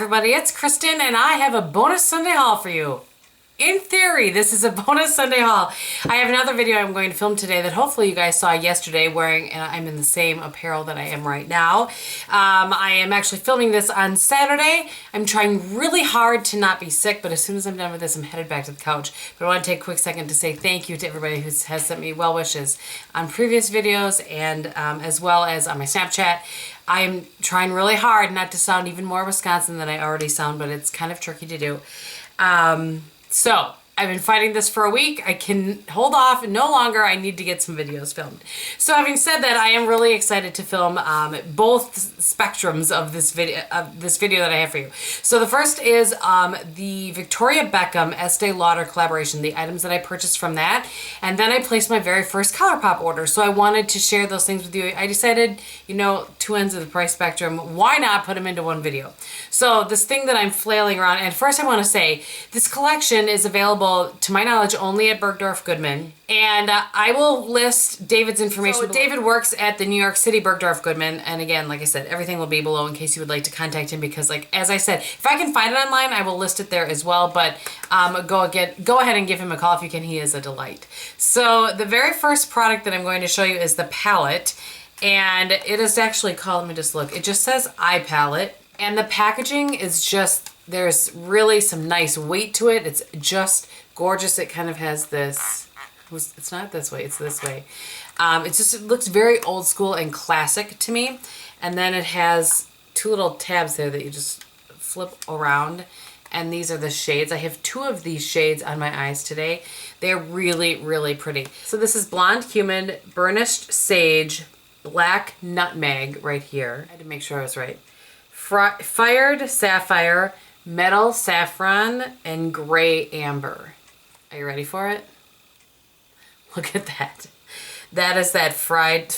everybody, it's Kristin and I have a bonus Sunday haul for you. In theory, this is a bonus Sunday haul. I have another video I'm going to film today that hopefully you guys saw yesterday wearing, and I'm in the same apparel that I am right now. I am actually filming this on Saturday. I'm trying really hard to not be sick, but as soon as I'm done with this, I'm headed back to the couch. But I want to take a quick second to say thank you to everybody who has sent me well wishes on previous videos and as well as on my Snapchat. I'm trying really hard not to sound even more Wisconsin than I already sound, but it's kind of tricky to do. So, I've been fighting this for a week. I can hold off no longer. I need to get some videos filmed. So having said that, I am really excited to film both spectrums of this video that I have for you. So the first is the Victoria Beckham Estee Lauder collaboration, the items that I purchased from that. And then I placed my very first ColourPop order. So I wanted to share those things with you. I decided, you know, two ends of the price spectrum, why not put them into one video? So this thing that I'm flailing around, and first I want to say, this collection is available to my knowledge only at Bergdorf Goodman, and I will list David's information. So David works at the New York City Bergdorf Goodman, and again, like I said, everything will be below in case you would like to contact him, because like, as I said, if I can find it online, I will list it there as well, but go ahead and give him a call if you can. He is a delight. So the very first product that I'm going to show you is the palette, and it is actually called, let me just look, it just says eye palette, and the packaging is just, there's really some nice weight to it. It's just gorgeous. It kind of has this, it's not this way, it's this way. It looks very old school and classic to me. And then it has two little tabs there that you just flip around. And these are the shades. I have two of these shades on my eyes today. They're really, really pretty. So this is Blonde Cumin, Burnished Sage, Black Nutmeg right here. I had to make sure I was right. Fired Sapphire, Metal Saffron, and Gray Amber. Are you ready for it? Look at that. That is that fired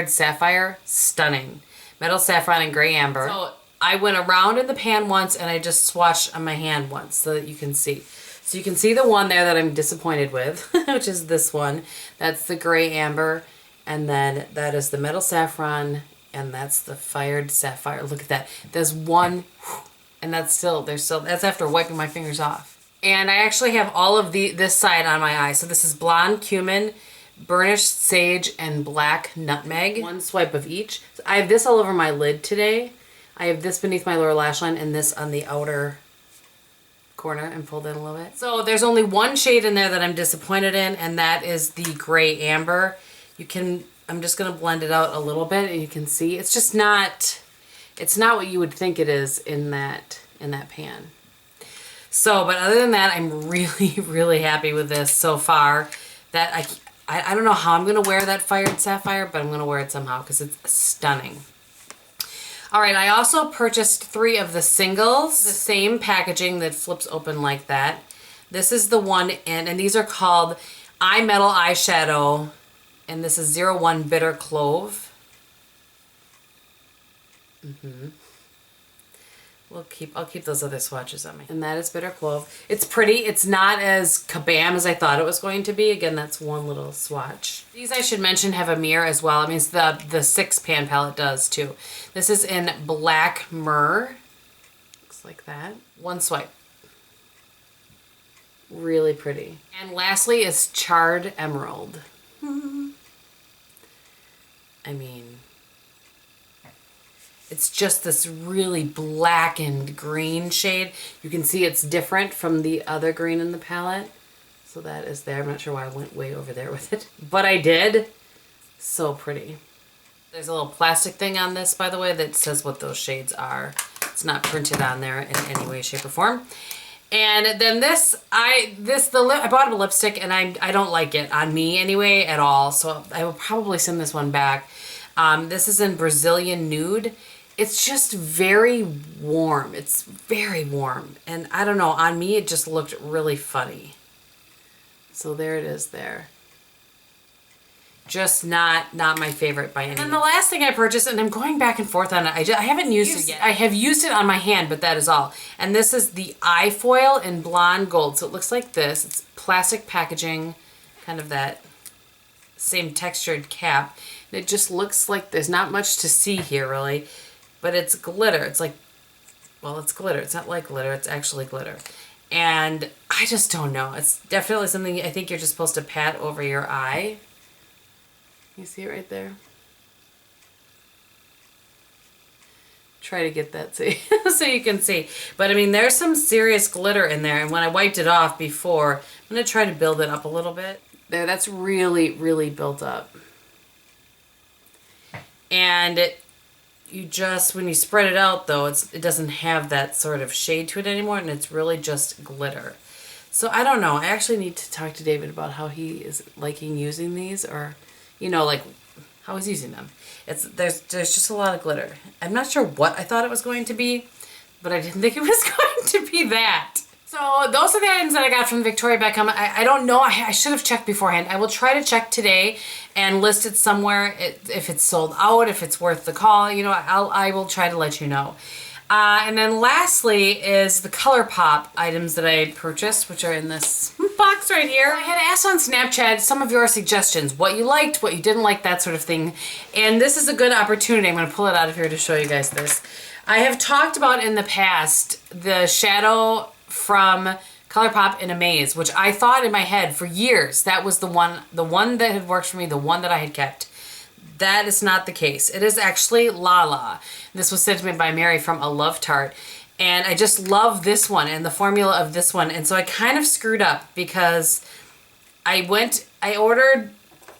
sapphire. Stunning. Metal Saffron and Gray Amber. So I went around in the pan once and I just swatched on my hand once so that you can see. So you can see the one there that I'm disappointed with, which is this one. That's the Gray Amber. And then that is the Metal Saffron, and that's the Fired Sapphire. Look at that. There's one, and that's after wiping my fingers off. And I actually have all of this side on my eye. So this is Blonde Cumin, Burnished Sage, and Black Nutmeg. One swipe of each. So I have this all over my lid today. I have this beneath my lower lash line and this on the outer corner, and pulled in a little bit. So there's only one shade in there that I'm disappointed in, and that is the Gray Amber. I'm just gonna blend it out a little bit, and you can see it's just not, it's not what you would think it is in that pan. So, but other than that, I'm really, really happy with this so far. That I don't know how I'm gonna wear that Fired Sapphire, but I'm gonna wear it somehow because it's stunning. All right, I also purchased 3 of the singles, the same packaging that flips open like that. This is the one, and these are called Eye Metal Eyeshadow. And this is 01 Bitter Clove. I'll keep those other swatches on me. And that is Bitter Clove. It's pretty. It's not as kabam as I thought it was going to be. Again, that's one little swatch. These, I should mention, have a Myrrh as well. I mean, the 6 pan palette does too. This is in Black Myrrh. Looks like that. One swipe. Really pretty. And lastly is Charred Emerald. I mean, it's just this really blackened green shade. You can see it's different from the other green in the palette. So that is there. I'm not sure why I went way over there with it, but I did. So pretty. There's a little plastic thing on this, by the way, that says what those shades are. It's not printed on there in any way, shape, or form. And then I bought a lipstick, and I don't like it on me anyway at all, so I will probably send this one back. This is in Brazilian Nude. It's just very warm. It's very warm, and I don't know, on me it just looked really funny. So there it is there. Just not my favorite by any means. And the last thing I purchased, and I'm going back and forth on it, I haven't used it yet. I have used it on my hand, but that is all. And this is the eye foil in Blonde Gold. So it looks like this. It's plastic packaging, kind of that same textured cap. And it just looks like there's not much to see here really, but it's glitter. It's like well, it's glitter. It's not like glitter. It's actually glitter. And I just don't know. It's definitely something I think you're just supposed to pat over your eye. You see it right there? Try to get that so you can see. But I mean, there's some serious glitter in there. And when I wiped it off before, I'm going to try to build it up a little bit. There, that's really, really built up. And you just, when you spread it out though, it doesn't have that sort of shade to it anymore, and it's really just glitter. So I don't know. I actually need to talk to David about how he is liking using these, or, you know, like how he's using them. There's just a lot of glitter. I'm not sure what I thought it was going to be, but I didn't think it was going to be that. So those are the items that I got from Victoria Beckham. I don't know. I should have checked beforehand. I will try to check today and list it somewhere if it's sold out, if it's worth the call. You know, I will try to let you know. And then lastly is the ColourPop items that I purchased, which are in this box right here. I had asked on Snapchat some of your suggestions, what you liked, what you didn't like, that sort of thing. And this is a good opportunity. I'm going to pull it out of here to show you guys this. I have talked about in the past the shadow from ColourPop in Amaze, which I thought in my head for years that was the one that had worked for me, the one that I had kept. That is not the case. It is actually Lala. This was sent to me by Myrrh from A Love Tart, and I just love this one and the formula of this one. And so I kind of screwed up because I ordered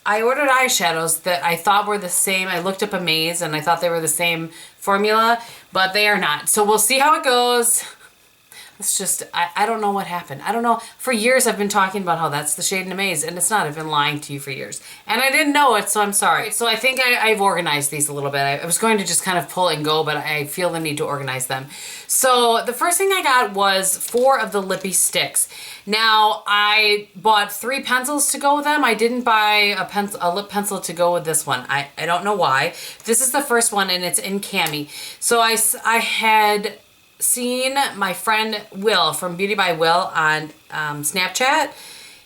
eyeshadows that I thought were the same. I looked up Amaze and I thought they were the same formula, but they are not. So we'll see how it goes. It's just, I don't know what happened. I don't know. For years I've been talking about how that's the shade in Amaze, and it's not. I've been lying to you for years. And I didn't know it, so I'm sorry. So I think I've organized these a little bit. I was going to just kind of pull and go, but I feel the need to organize them. So the first thing I got was 4 of the Lippie Stix. Now, I bought 3 pencils to go with them. I didn't buy a lip pencil to go with this one. I don't know why. This is the first one, and it's in Cami. So I had seen my friend Will from Beauty by Will on Snapchat.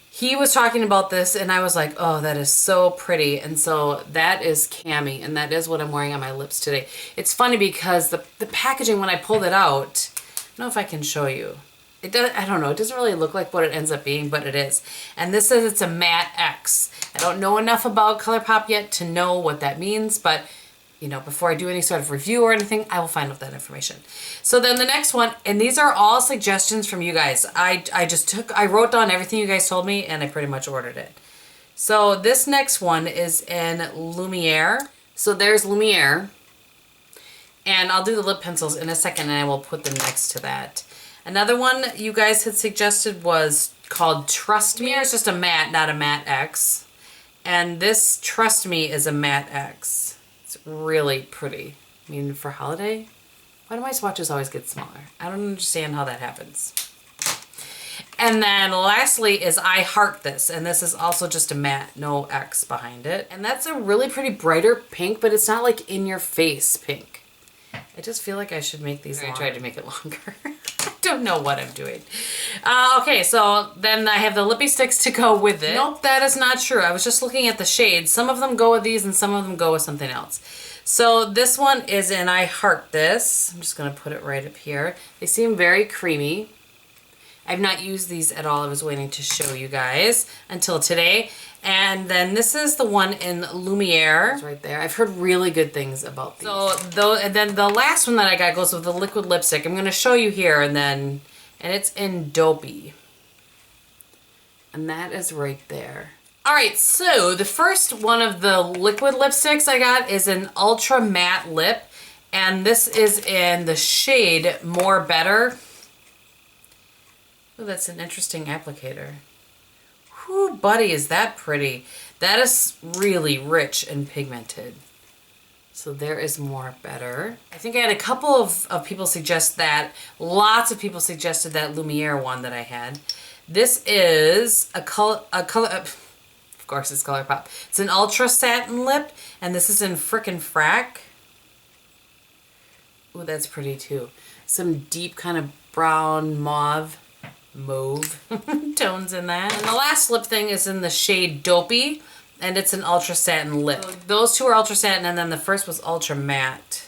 He was talking about this and I was like, oh, that is so pretty. And so that is Cami, and that is what I'm wearing on my lips today. It's funny because the packaging, when I pulled it out, I don't know if I can show you. It does, I don't know, it doesn't really look like what it ends up being, but it is. And this says it's a matte X. I don't know enough about ColourPop yet to know what that means, but you know, before I do any sort of review or anything, I will find out that information. So then the next one, and these are all suggestions from you guys. I wrote down everything you guys told me and I pretty much ordered it. So this next one is in Lumiere. So there's Lumiere. And I'll do the lip pencils in a second and I will put them next to that. Another one you guys had suggested was called Trust Me. It's just a matte, not a matte X. And this Trust Me is a matte X. It's really pretty. I mean, for holiday, why do my swatches always get smaller? I don't understand how that happens. And then lastly is I Heart This, and this is also just a matte, no X behind it. And that's a really pretty brighter pink, but it's not like in your face pink. I just feel like I should make these longer. I tried to make it longer. I don't know what I'm doing. Okay, so then I have the Lippie Stix to go with it. Nope, that is not true. I was just looking at the shades. Some of them go with these and some of them go with something else. So this one is in I Heart This. I'm just going to put it right up here. They seem very creamy. I've not used these at all. I was waiting to show you guys until today. And then this is the one in Lumiere. It's right there. I've heard really good things about these. And then the last one that I got goes with the liquid lipstick. I'm going to show you here and it's in Dopey. And that is right there. All right, so the first one of the liquid lipsticks I got is an ultra matte lip. And this is in the shade More Better. Oh, that's an interesting applicator. Whew, buddy, is that pretty. That is really rich and pigmented. So there is More Better. I think I had a couple of people suggest that. Lots of people suggested that Lumiere one that I had. This is a color, of course it's ColourPop. It's an ultra satin lip, and this is in frickin' Frack. Ooh, that's pretty too. Some deep kind of brown mauve tones in that. And the last lip thing is in the shade Dopey, and it's an ultra satin lip. So those two are ultra satin, and then the first was ultra matte.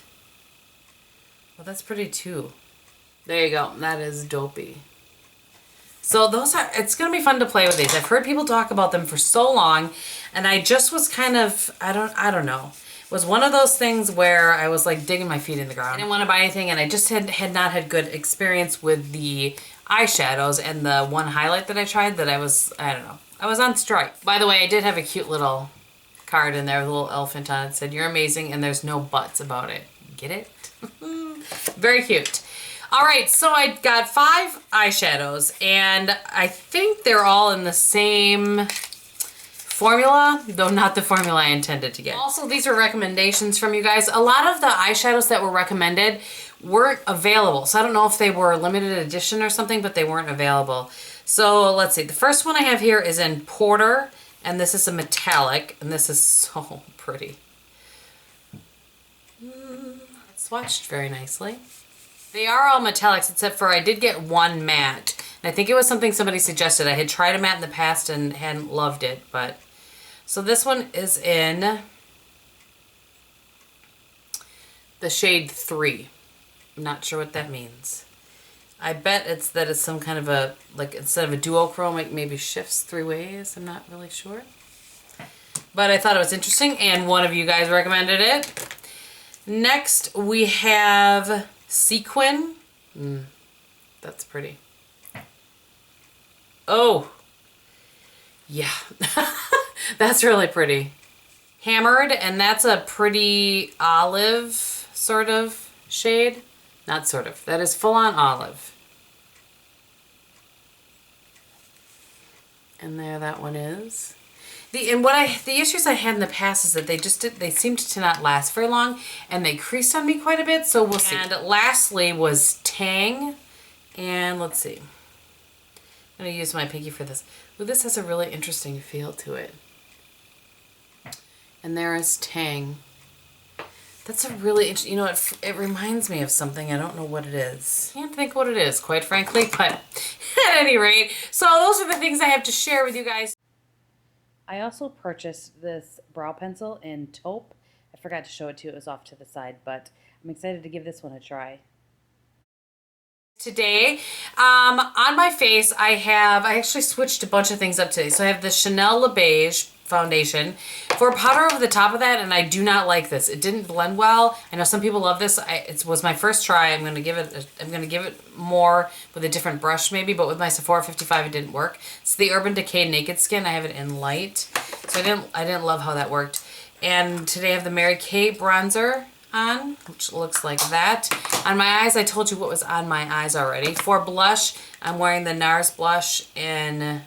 Well, that's pretty too. There you go. That is Dopey. So those are, it's going to be fun to play with these. I've heard people talk about them for so long, and I just was kind of, I don't know. It was one of those things where I was like digging my feet in the ground. I didn't want to buy anything, and I just had not had good experience with the eyeshadows, and the one highlight that I tried that I don't know. I was on strike. By the way, I did have a cute little card in there with a little elephant on it. It said, "You're amazing," and there's no buts about it. Get it? Very cute. All right, so I got 5 eyeshadows, and I think they're all in the same formula, though not the formula I intended to get. Also, these are recommendations from you guys. A lot of the eyeshadows that were recommended weren't available, so I don't know if they were limited edition or something, but they weren't available. So let's see. The first one I have here is in Porter, and this is a metallic, and this is so pretty. It's swatched very nicely. They are all metallics, except for I did get one matte. And I think it was something somebody suggested. I had tried a matte in the past and hadn't loved it, but... So this one is in the shade 3. I'm not sure what that means. I bet it's that it's some kind of a, like, instead of a duochrome, it maybe shifts 3 ways. I'm not really sure. But I thought it was interesting, and one of you guys recommended it. Next, we have Sequin. That's pretty. Oh, yeah. That's really pretty. Hammered, and that's a pretty olive sort of shade. Not sort of. That is full-on olive. And there that one is. The issues I had in the past is that they seemed to not last very long, and they creased on me quite a bit, so we'll see. And lastly was Tang, and let's see. I'm going to use my pinky for this. Well, this has a really interesting feel to it. And there is Tang. That's a really interesting, you know, it reminds me of something. I don't know what it is. Can't think what it is, quite frankly, but at any rate. So those are the things I have to share with you guys. I also purchased this brow pencil in taupe. I forgot to show it to you. It was off to the side, but I'm excited to give this one a try. Today, on my face, I actually switched a bunch of things up today. So I have the Chanel Le Beige foundation for powder over the top of that, and I do not like this. It didn't blend well. I know some people love this. It was my first try. I'm gonna give it more with a different brush maybe, but with my Sephora 55 it didn't work. It's the Urban Decay Naked Skin. I have it in light, so I didn't love how that worked. And today I have the Mary Kay bronzer on, which looks like that. On my eyes, I told you what was on my eyes already. For blush, I'm wearing the NARS blush in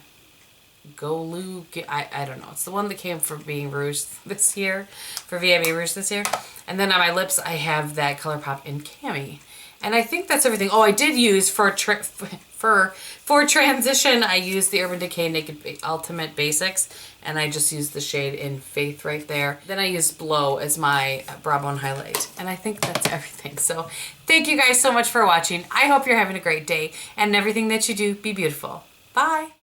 Golu, I don't know. It's the one that came for being Rouge this year, for VIB Rouge this year. And then on my lips, I have that ColourPop in Cami. And I think that's everything. Oh, I did use for transition, I used the Urban Decay Naked Ultimate Basics, and I just used the shade in Faith right there. Then I used Blow as my brow bone highlight. And I think that's everything. So thank you guys so much for watching. I hope you're having a great day, and everything that you do, be beautiful. Bye.